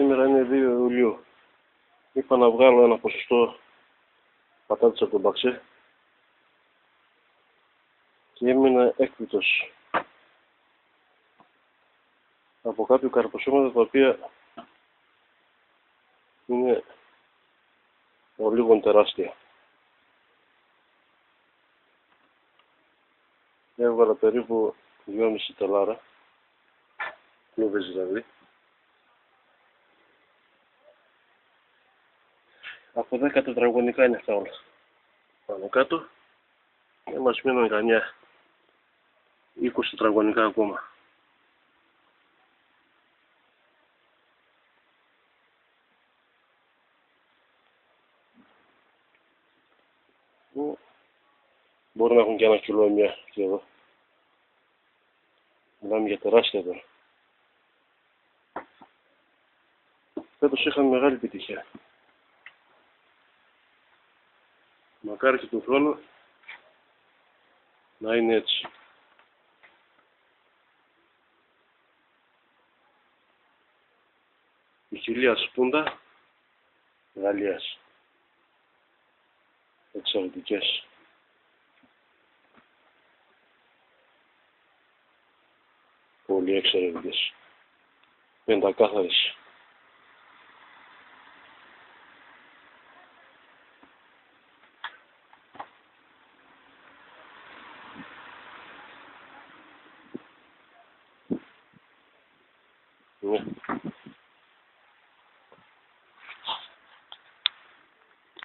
σήμερα είναι 2 Ιουλίου. Είπα να βγάλω ένα ποσοστό πατάτας από τον Παξέ και έμεινα έκπληκτος από κάποια καρποσώματα τα οποία είναι λίγο τεράστια. Έβγαλα περίπου 2,5 τελάρα, κλούβες δηλαδή. Από 10 τετραγωνικά είναι αυτά όλα. Πάνω κάτω και μας μείνουν κανιά 20 τετραγωνικά ακόμα. Μπορεί να έχουν και 1 κιλό μια και εδώ. Μιλάμε για τεράστια τώρα. Φέτος είχαμε μεγάλη επιτυχία. Μακάρι και του χρόνου να είναι έτσι. Η χιλία σπούντα Γαλλίας. Εξαιρετικές. Πολύ εξαιρετικές. Πεντακάθαρες. Ναι.